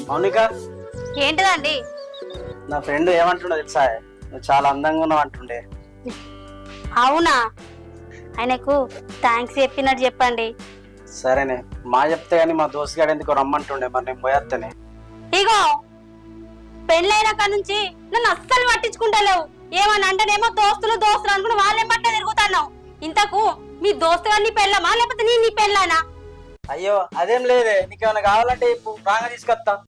మౌనిక, ఏంటిదండి? నా ఫ్రెండ్ ఏమంటుండో తెలుసా? నువ్వు చాలా అందంగా ఉన్నావు అంటుండే. అవునా? ఆయనకు థ్యాంక్స్ చెప్పినట్టు చెప్పండి. సరేనే, మా చెప్తే గానీ మా దోస్తు గారు ఎందుకు రమ్మంటుండే, మరి నేను పోయేత్తనే. ఇగో పెళ్ళైనాక నుంచి నన్ను అస్సలు పట్టించుకుంటలేవు. ఏమని అంటేనేమో దోస్తులు దోస్తులు అనుకుని వాళ్ళేం బట్ట తిరుగుతున్నావు. ఇంతకు మీ దోస్తు గారిని పెళ్ళమా లేకపోతే నీ పెళ్ళానా? అయ్యో అదేం లేదే, నీకేమైనా కావాలంటే ఇప్పుడు రాగా తీసుకొస్తా.